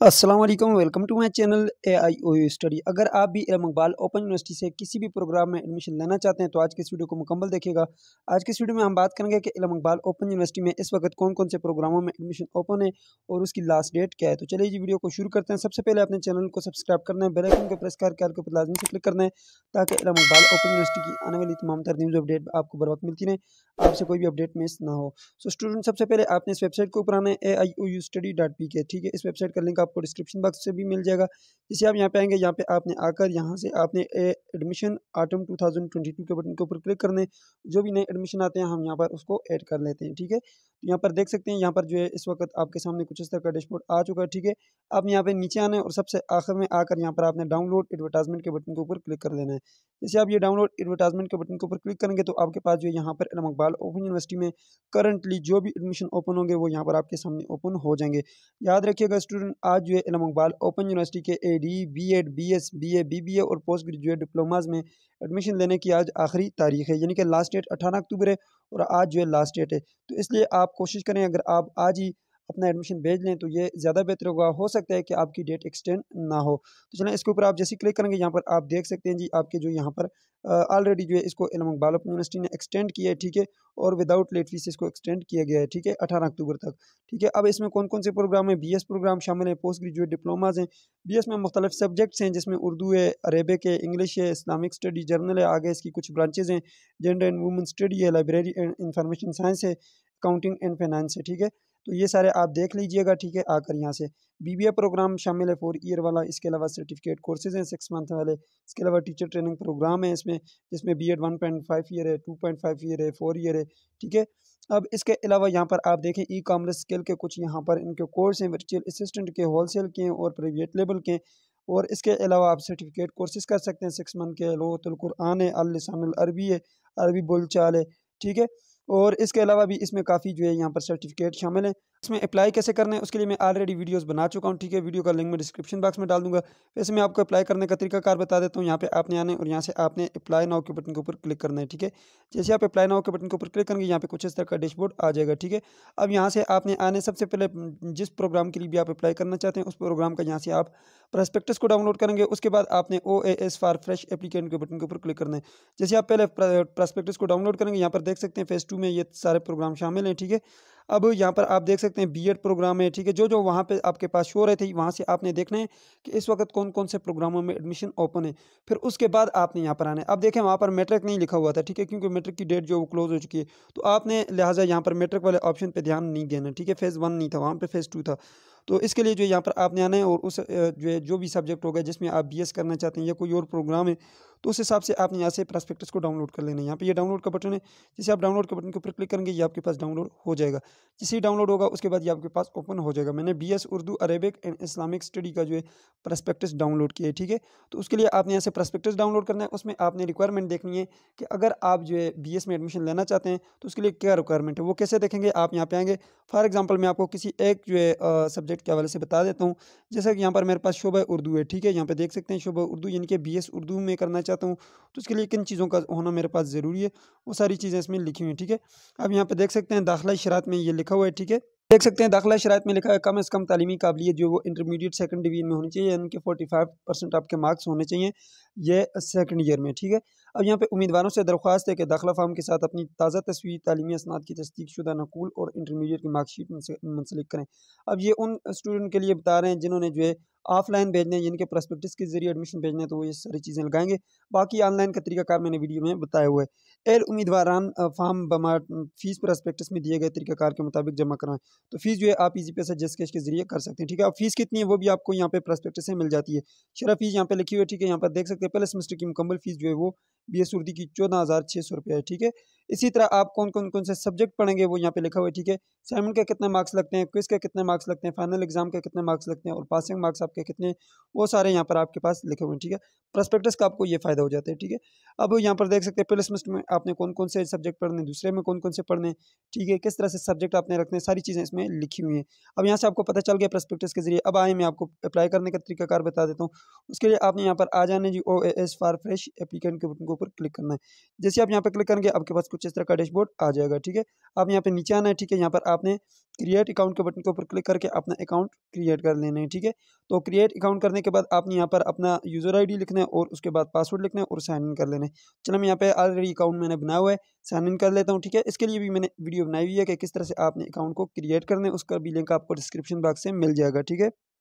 अस्सलाम वालेकुम, welcome to my channel AIOU study. अगर आप भी इल्म इकबाल ओपन यूनिवर्सिटी से किसी भी प्रोग्राम में एडमिशन लेना चाहते हैं तो आज की इस वीडियो को मुकम्मल देखिएगा। आज की इस वीडियो में हम बात करेंगे कि इल्म इकबाल ओपन यूनिवर्सिटी में इस वक्त कौन-कौन से प्रोग्रामों में एडमिशन ओपन है और उसकी लास्ट डेट क्या है। तो चलिए जी वीडियो को शुरू करते हैं। सबसे पहले अपने चैनल को सब्सक्राइब करना है, बेल आइकन को प्रेस करके आल के ऊपर लाजमी से क्लिक करना है ताकि इल्म इकबाल ओपन यूनिवर्सिटी की आने वाली तमाम तर न्यूज़ अपडेट आपको बर वक्त मिलती रहे, आपसे कोई भी अपडेट मिस ना हो। सो स्टूडेंट, सबसे पहले आपने इस वेबसाइट के ऊपर आना है AIOUstudy.pk। ठीक है, इस वेबसाइट का लिंक आपको डिस्क्रिप्शन बॉक्स से भी मिल जाएगा। जैसे आप यहाँ पे आएंगे, यहाँ पे आपने आकर यहाँ से आपने एडमिशन ऑटम 2022 के बटन के ऊपर क्लिक करने, जो भी नए एडमिशन आते हैं हम यहाँ पर उसको ऐड कर लेते हैं। ठीक है, तो यहाँ पर देख सकते हैं, यहाँ पर जो है इस वक्त आपके सामने कुछ इस तरह का डैशबोर्ड आ चुका है। ठीक है, आप यहाँ पे नीचे आना है और सबसे आखिर में आकर यहाँ पर आपने डाउनलोड एडवर्टाइजमेंट के बटन के ऊपर क्लिक कर लेना है। जैसे आप ये डाउनलोड एडवर्टाइजमेंट के बटन के ऊपर क्लिक करेंगे तो आपके पास जो है यहाँ पर इल्म इकबाल ओपन यूनिवर्सिटी में करंटली जो भी एडमिशन ओपन होंगे वो यहाँ पर आपके सामने ओपन हो जाएंगे। याद रखिएगा स्टूडेंट, आज जो है इल्म इकबाल ओपन यूनिवर्सिटी के AD, BEd, BS, BA, BBA और पोस्ट ग्रेजुएट डिप्लोमाज में एडमिशन लेने की आज आखिरी तारीख है, यानी कि लास्ट डेट 18 अक्टूबर है और आज जो है लास्ट डेट है। तो इसलिए आप कोशिश करें, अगर आप आज ही अपना एडमिशन भेज लें तो ये ज़्यादा बेहतर होगा। हो सकता है कि आपकी डेट एक्सटेंड ना हो। तो चलें, इसके ऊपर आप जैसे क्लिक करेंगे, यहाँ पर आप देख सकते हैं जी आपके जो यहाँ पर ऑलरेडी जो है इसको इल्म इकबाल ओपन यूनिवर्सिटी ने एक्सटेंड किया है। ठीक है, और विदाउट लेट फीस इसको एक्सटेंड किया गया है। ठीक है, 18 अक्टूबर तक। ठीक है, अब इसमें कौन कौन से प्रोग्राम है? BS प्रोग्राम शामिल है, पोस्ट ग्रेजुएट डिप्लोमाज हैं। BS में मुख्तलिफ सब्जेक्ट्स हैं जिसमें उर्दू है, अरेबिक है, इंग्लिश है, इस्लामिक स्टडी, जर्नल है, आगे इसकी कुछ ब्रांचेज हैं, जेंडर एंड वुमेन स्टडी है, लाइब्रेरी एंड इंफॉर्मेशन साइंस है, अकाउंटिंग एंड फाइनेंस है। ठीक है, तो ये सारे आप देख लीजिएगा। ठीक है, आकर यहाँ से BBA प्रोग्राम शामिल है 4 ईयर वाला, इसके अलावा सर्टिफिकेट कोर्सेज हैं 6 मंथ वाले, इसके अलावा टीचर ट्रेनिंग प्रोग्राम है इसमें, जिसमें BEd 1.5 ईयर है, 2.5 ईयर है, 4 ईयर है। ठीक है, अब इसके अलावा यहाँ पर आप देखें ई कॉमर्स स्किल के कुछ यहाँ पर इनके कोर्स हैं, वर्चुअल असिस्टेंट के, होलसेल के और प्राइवेट लेवल के। और इसके अलावा आप सर्टिफिकेट कोर्सेज कर सकते हैं 6 मंथ के, लुग़तुल कुरआन है, अल लिसानुल अरबी है, अरबी बोलचाल है। ठीक है, और इसके अलावा भी इसमें काफ़ी जो है यहाँ पर सर्टिफिकेट शामिल हैं। इसमें अप्लाई कैसे करना है उसके लिए मैं ऑलरेडी वीडियोस बना चुका हूँ। ठीक है, वीडियो का लिंक मैं डिस्क्रिप्शन बॉक्स में डाल दूंगा। वैसे मैं आपको अप्लाई करने का तरीकाकार बता देता हूँ। यहाँ पे आपने आने और यहाँ से आपने अप्लाई नाउ के बटन के ऊपर क्लिक करना है। ठीक है, जैसे आप अप्लाई नाउ के बटन के ऊपर क्लिक करेंगे, यहाँ पे कुछ इस तरह का डैशबोर्ड आ जाएगा। ठीक है, अब यहाँ से आपने आने सबसे पहले जिस प्रोग्राम के लिए भी आप अप्लाई करना चाहते हैं उस प्रोग्राम का यहाँ से आप प्रस्पेक्टस को डाउनलोड करेंगे। उसके बाद आपने OAS फॉर फ्रेश एप्लीकेंट के बटन के ऊपर क्लिक करना है। जैसे आप पहले प्रस्पेक्टस को डाउनलोड करेंगे, यहाँ पर देख सकते हैं फेज़ 2 में ये सारे प्रोग्राम शामिल हैं। ठीक है, अब यहाँ पर आप देख सकते हैं BEd प्रोग्राम है। ठीक है, जो जो वहाँ पे आपके पास शो रहे थे वहाँ से आपने देखना है कि इस वक्त कौन कौन से प्रोग्रामों में एडमिशन ओपन है। फिर उसके बाद आपने यहाँ पर आना है। अब देखें वहाँ पर मैट्रिक नहीं लिखा हुआ था। ठीक है, क्योंकि मैट्रिक की डेट जो वो क्लोज हो चुकी है, तो आपने लिहाजा यहाँ पर मैट्रिक वाले ऑप्शन पे ध्यान नहीं देना। ठीक है, फेज़ 1 नहीं था, वहाँ पे फेज़ 2 था। तो इसके लिए जो यहाँ पर आपने आना है और उस जो भी सब्जेक्ट होगा जिसमें आप BS करना चाहते हैं या कोई और प्रोग्राम है, तो उस हिसाब से आपने यहाँ से प्रस्पेक्टस को डाउनलोड कर लेना है। यहाँ पे ये डाउनलोड का बटन है, जैसे आप डाउनलोड के बटन के ऊपर क्लिक करेंगे ये आपके पास डाउनलोड हो जाएगा। जैसे ही डाउनलोड होगा उसके बाद ये आपके पास ओपन हो जाएगा। मैंने BS Urdu, Arabic and Islamic study का जो है प्रस्पेक्टस डाउनलोड किया है। ठीक है, तो उसके लिए आपने यहाँ से प्रस्पेक्टस डाउनलोड करना है। उसमें आपने रिक्वायरमेंट देखनी है कि अगर आप जो है BS में एडमिशन लेना चाहते हैं तो उसके लिए क्या रिक्वायरमेंट है, वो कैसे देखेंगे। आप यहाँ पे आएंगे, फॉर एग्जाम्पल मैं आपको किसी एक जो है सब्जेक्ट के हवाले से बता देता हूँ। जैसा कि यहाँ पर मेरे पास शोबा उर्दू है। ठीक है, यहाँ पे देख सकते हैं शोबा उर्दू, यानी कि BS उर्दू में करना चाहता हूँ, तो उसके लिए किन चीज़ों का होना मेरे पास ज़रूरी है, वो सारी चीज़ें इसमें लिखी हुई हैं। ठीक है, अब यहाँ पे देख सकते हैं दाखिला शरात में ये लिखा हुआ है। ठीक है, देख सकते हैं दाखिला शरात में लिखा है कम से कम तालीमी काबिलियत जो वो इंटरमीडिएट सेकंड डिवीजन में होनी चाहिए, यानी कि 45% आपके मार्क्स होने चाहिए ये सेकंड ईयर में। ठीक है, अब यहाँ पे उम्मीदवारों से दरख्वास्त है कि दाखिला फॉर्म के साथ अपनी ताज़ा तस्वीर, तालीमी असनाद की तस्दीक शुदा नकूल और इंटरमीडिएट की मार्कशीट मुंसलिक करें। अब ये उन स्टूडेंट के लिए बता रहे हैं जिन्होंने जो है ऑफलाइन भेजने हैं, जिनके प्रस्पेक्टस के जरिए एडमिशन भेजने हैं, तो वो ये सारी चीज़ें लगाएंगे। बाकी ऑनलाइन का तरीकाकार मैंने वीडियो में बताया हुआ है। उम्मीदवारान फॉर्म बमा फीस प्रस्पेक्टस में दिए गए तरीकाकार के मुताबिक जमा कराएं। तो फीस जो है आप इजी पैसा जस्ट कैश के जरिए कर सकते हैं। ठीक है, अब फीस कितनी है वो भी आपको यहाँ पे प्रस्पेक्टस से मिल जाती है। शरह फीस यहाँ पे लिखी हुई है। ठीक है, यहाँ पर देख सकते हैं पहले सेमेस्टर की मुकम्मल फीस जो है वो BS उर्दू की 14,600 रुपये है। ठीक है, इसी तरह आप कौन से सब्जेक्ट पढ़ेंगे वो यहाँ पे लिखा हुआ है। ठीक है, असाइनमेंट के कितने मार्क्स लगते हैं, क्विज के कितने मार्क्स लगते हैं, फाइनल एग्जाम के कितने मार्क्स लगते हैं और पासिंग मार्क्स आपके कितने, वो सारे यहाँ पर आपके पास लिखे हुए हैं। ठीक है, प्रस्पेक्टस का आपको ये फायदा हो जाता है। ठीक है, अब यहाँ पर देख सकते हैं पहले सेमेस्टर में आपने कौन से सब्जेक्ट पढ़ने, दूसरे में कौन से पढ़ने। ठीक है, किस तरह से सब्जेक्ट आपने रखने, सारी चीज़ें इसमें लिखी हुई हैं। अब यहाँ से आपको पता चल गया प्रस्पेक्टस के जरिए। अब आए मैं आपको अप्लाई करने का तरीकाकार बता देता हूँ। उसके लिए आपने यहाँ पर आ जाने जी OAS फॉर फ्रेश एप्लीकेंट के बटन के के ऊपर क्लिक करना है। जैसे आप यहाँ पे क्लिक करेंगे आपके पास कुछ इस तरह का डैशबोर्ड आ जाएगा, ठीक है। आप यहाँ पे नीचे आना है, ठीक है। यहाँ पर आपने क्रिएट अकाउंट के बटन के ऊपर क्लिक करके अपना अकाउंट क्रिएट कर लेना है, ठीक है। तो क्रिएट अकाउंट करने के बाद आपने यहाँ पर अपना यूज़र आईडी लिखना है और उसके बाद पासवर्ड लिखना है और साइन इन कर लेना है। चलो मैं यहाँ पे ऑलरेडी अकाउंट मैंने बनाया हुआ है, साइन इन कर लेता हूँ, ठीक है। इसके लिए भी मैंने वीडियो बनाई हुई है कि किस तरह से आपने अकाउंट को क्रिएट करना है, उसका भी लिंक आपको डिस्क्रिप्शन बॉक्स से मिल जाएगा, ठीक है।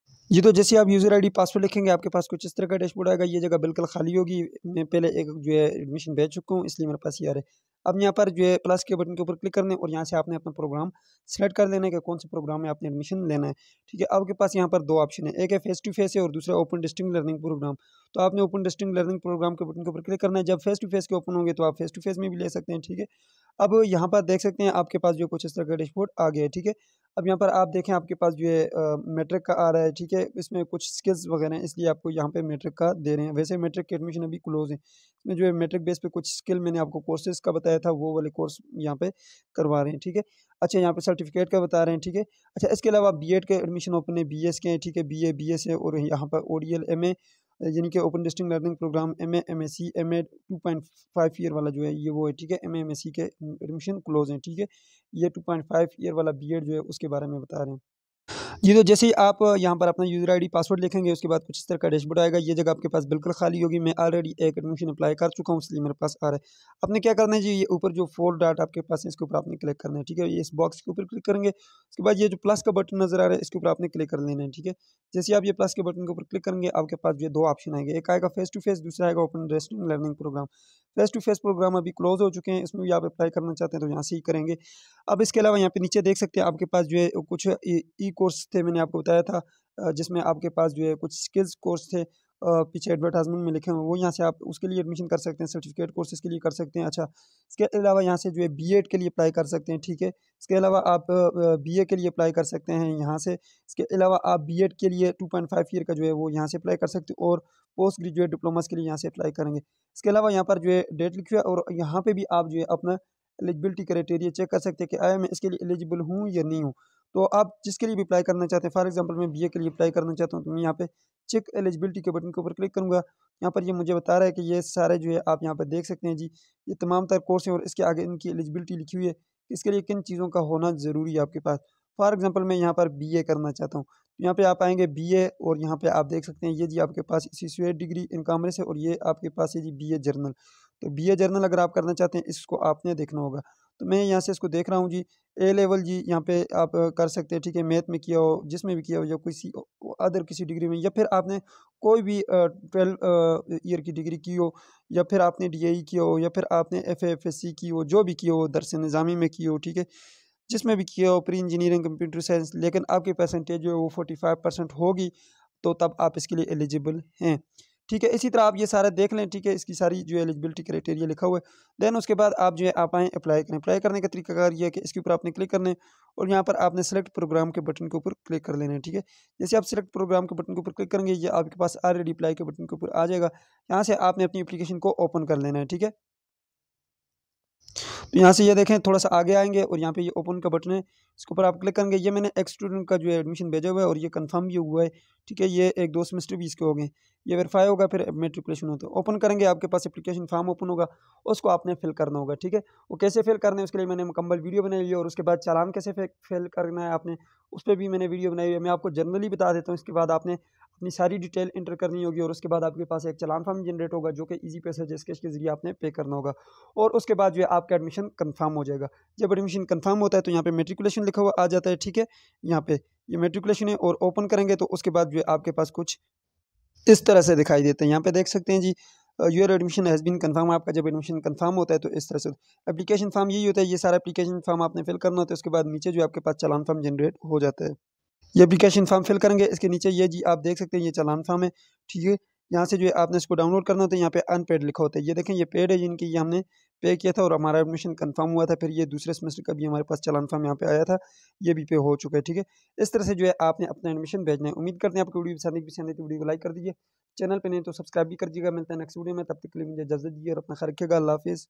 जी, तो जैसे आप यूज़र आईडी पासवर्ड लिखेंगे आपके पास कुछ इस तरह का डैशबोर्ड आएगा। ये जगह बिल्कुल खाली होगी। मैं पहले एक जो है एडमिशन भेज चुका हूँ, इसलिए मेरे पास ये आ रहा है। अब यहाँ पर जो है प्लस के बटन के ऊपर क्लिक करना है और यहाँ से आपने अपना प्रोग्राम सेलेक्ट कर लेना है कि कौन से प्रोग्राम में आपने एडमिशन लेना है, ठीक है। आपके पास यहाँ पर 2 ऑप्शन है, एक है फेस टू फेस है और दूसरा ओपन डिस्टेंस लर्निंग प्रोग्राम। तो आपने ओपन डिस्टेंस लर्निंग प्रोग्राम के बटन के ऊपर क्लिक करना है। जब फेस टू फेस के ओपन होंगे तो आप फेस टू फेस में भी ले सकते हैं, ठीक है। अब यहाँ पर देख सकते हैं आपके पास जो कुछ इस तरह का डैशबोर्ड आ गया है, ठीक है। अब यहाँ पर आप देखें आपके पास जो है मैट्रिक का आ रहा है, ठीक है। इसमें कुछ स्किल्स वगैरह हैं, इसलिए आपको यहाँ पे मैट्रिक का दे रहे हैं। वैसे मैट्रिक के एडमिशन अभी क्लोज है। इसमें जो है मैट्रिक बेस पे कुछ स्किल मैंने आपको कोर्सेज का बताया था, वो वाले कोर्स यहाँ पे करवा रहे हैं, ठीक है। अच्छा, यहाँ पे सर्टिफिकेट का बता रहे हैं, ठीक है। अच्छा, इसके अलावा बीएड के एडमिशन ओपन है, बीएस के हैं, ठीक है। बीए, बीएस है और यहाँ पर ओडीएल, एमए यानी कि open distance learning program, MA, MSc, MA 2.5 year वाला जो है ये वो है, ठीक है। एमए, एमएससी के एडमिशन क्लोज हैं, ठीक है। ये 2.5 ईयर वाला बीएड जो है उसके बारे में बता रहे हैं। जी, तो जैसे ही आप यहाँ पर अपना यूज़र आईडी पासवर्ड लिखेंगे उसके बाद कुछ इस तरह का डैशबोर्ड आएगा। ये जगह आपके पास बिल्कुल खाली होगी। मैं ऑलरेडी एक एडमिशन अप्लाई कर चुका हूँ, इसलिए मेरे पास आ रहा है। आपने क्या करना है जी, ये ऊपर जो 4 डॉट आपके पास है इसके ऊपर आपने क्लिक करना है, ठीक है। ये इस बॉक्स के ऊपर क्लिक करेंगे, उसके बाद ये जो प्लस का बटन नज़र आ रहा है इसके ऊपर आपने क्लिक कर लेना है, ठीक है। जैसे आप ये प्लस के बटन के ऊपर क्लिक करेंगे आपके पास ये 2 ऑप्शन आएंगे, एक आएगा फेस टू फेस, दूसरा आएगा open distance learning programme. Face to face programme अभी क्लोज हो चुके हैं, इसमें भी आप अप्लाई करना चाहते हैं तो यहाँ से ही करेंगे। अब इसके अलावा यहाँ पे नीचे देख सकते हैं आपके पास जो है कुछ ई कोर्स थे, मैंने आपको बताया था जिसमें आपके पास जो है कुछ स्किल्स कोर्स थे, पीछे एडवर्टाइजमेंट में लिखे हुए, वो यहाँ से आप उसके लिए एडमिशन कर सकते हैं, सर्टिफिकेट कोर्सेज के लिए कर सकते हैं। अच्छा, इसके अलावा यहाँ से जो है बीएड के लिए अप्लाई कर सकते हैं, ठीक है। इसके अलावा आप बीए के लिए अप्लाई कर सकते हैं यहाँ से। इसके अलावा आप बीएड के लिए 2.5 ईयर का जो है वो यहाँ से अप्लाई कर सकते हो और पोस्ट ग्रेजुएट डिप्लोमास के लिए यहाँ से अप्लाई करेंगे। इसके अलावा यहाँ पर जो है डेट लिखी हुई है और यहाँ पे भी आप जो है अपना एलिजिबिलिटी क्राइटेरिया चेक कर सकते हैं कि आया मैं इसके लिए एलिजिबल हूँ या नहीं हूँ। तो आप जिसके लिए भी अप्लाई करना चाहते हैं, फॉर एग्जांपल मैं बीए के लिए अप्लाई करना चाहता हूँ, तो मैं यहाँ पे चेक एलिजिबिलिटी के बटन के ऊपर क्लिक करूँगा। यहाँ पर ये मुझे बता रहा है कि ये सारे जो है आप यहाँ पर देख सकते हैं जी, ये तमाम तर कोर्स हैं और इसके आगे इनकी एलिजिबिलिटी लिखी हुई है, इसके लिए किन चीज़ों का होना ज़रूरी है आपके पास। फॉर एग्जाम्पल मैं यहाँ पर बीए करना चाहता हूँ, तो यहाँ पे आप आएँगे बीए और यहाँ पे आप देख सकते हैं ये जी आपके पास एसोसिएट डिग्री इन कॉमर्स है और ये आपके पास है जी बीए जर्नल। तो बीए जर्नल अगर आप करना चाहते हैं इसको आपने देखना होगा। तो मैं यहाँ से इसको देख रहा हूँ जी, ए लेवल जी यहाँ पे आप कर सकते हैं, ठीक है। मैथ में किया हो, जिसमें भी किया हो या किसी अदर किसी डिग्री में, या फिर आपने कोई भी 12 ईयर की डिग्री की हो, या फिर आपने डीएई किया हो, या फिर आपने एफएफएससी की हो, जो भी की हो, दरस निज़ामी में की हो, ठीक है। जिसमें भी किया हो, प्री इंजीनियरिंग, कंप्यूटर साइंस, लेकिन आपकी परसेंटेज जो है वो 45% होगी, तो तब आप इसके लिए एलिजिबल हैं, ठीक है। इसी तरह आप ये सारा देख लें, ठीक है। इसकी सारी जो एलिजिबिलिटी क्राइटेरिया लिखा हुआ है। देन उसके बाद आप जो है आप आएँ अप्लाई करें। अप्लाई करने का तरीकाकार ये है कि इसके ऊपर आपने क्लिक करना है और यहाँ पर आपने सेलेक्ट प्रोग्राम के बटन के ऊपर क्लिक कर लेना है, ठीक है। जैसे आप सेलेक्ट प्रोग्राम के बटन के ऊपर क्लिक करेंगे ये आपके पास ऑलरेडी अप्लाई के बटन के ऊपर आ जाएगा। यहाँ से आपने अपनी एप्लीकेशन को ओपन कर लेना है, ठीक है। तो यहाँ से ये देखें थोड़ा सा आगे आएंगे और यहाँ पे ये ओपन का बटन है, इसके ऊपर आप क्लिक करेंगे। ये मैंने एक स्टूडेंट का जो है एडमिशन भेजा हुआ है और ये कंफर्म भी हुआ है, ठीक है। ये 1-2 सेमेस्टर भी इसके हो गए, ये वेरीफाई होगा फिर मेट्रिकुलेशन होता है। ओपन करेंगे आपके पास एप्लीकेशन फॉर्म ओपन होगा, उसको आपने फिल करना होगा, ठीक है। वो कैसे फिल करना है उसके लिए मैंने मुकम्मल वीडियो बनाई हुई है और उसके बाद चालान कैसे फिल करना है आपने, उस पर भी मैंने वीडियो बनाई हुई है। मैं आपको जनरली बता देता हूँ। इसके बाद आपने अपनी सारी डिटेल इंटर करनी होगी और उसके बाद आपके पास एक चालान फॉर्म जनरेट होगा जो कि ईजी पैसा जिसके के जरिए आपने पे करना होगा और उसके बाद जो है आपका एडमिशन कंफर्म हो जाएगा। जब एडमिशन कंफर्म होता है तो यहाँ पे मेट्रिकुलेशन लिखा हुआ आ जाता है, ठीक है। यहाँ पे ये मेट्रिकुलेशन है और ओपन करेंगे तो उसके बाद जो है आपके पास कुछ इस तरह से दिखाई देते हैं। यहाँ पे देख सकते हैं जी, your admission has been confirm. आपका जब एडमिशन कंफर्म होता है तो इस तरह से एप्लीकेशन फॉर्म यही होता है। ये सारा एप्लीकेशन फॉर्म आपने फिल करना होता है, उसके बाद नीचे जो आपके पास चालान फॉर्म जनरेट हो जाता है। ये एप्लीकेशन फॉर्म फिल करेंगे, इसके नीचे ये जी आप देख सकते हैं ये चालान फॉर्म है, ठीक है। यहाँ से जो है आपने इसको डाउनलोड करना होता है। यहाँ पे अनपेड लिखा होता है, ये देखें ये पेड है जिनकी ये हमने पे किया था और हमारा एडमिशन कंफर्म हुआ था। फिर ये दूसरे सेमेस्टर का भी हमारे पास चालान फॉर्म यहाँ पे आया था, ये भी पे हो चुका है, ठीक है। इस तरह से जो है आपने अपना एडमिशन भेजना है। उम्मीद करते हैं आपको वीडियो पसंद है तो वीडियो को लाइक कर दीजिए, चैनल पर नहीं तो सब्सक्राइब भी कर दीजिएगा। मिलता है नेक्स्ट वीडियो में, तब तक के लिए मुझे इजाज़त दीजिए और अपना ख्याल रखिएगा। अल्लाह हाफिज़।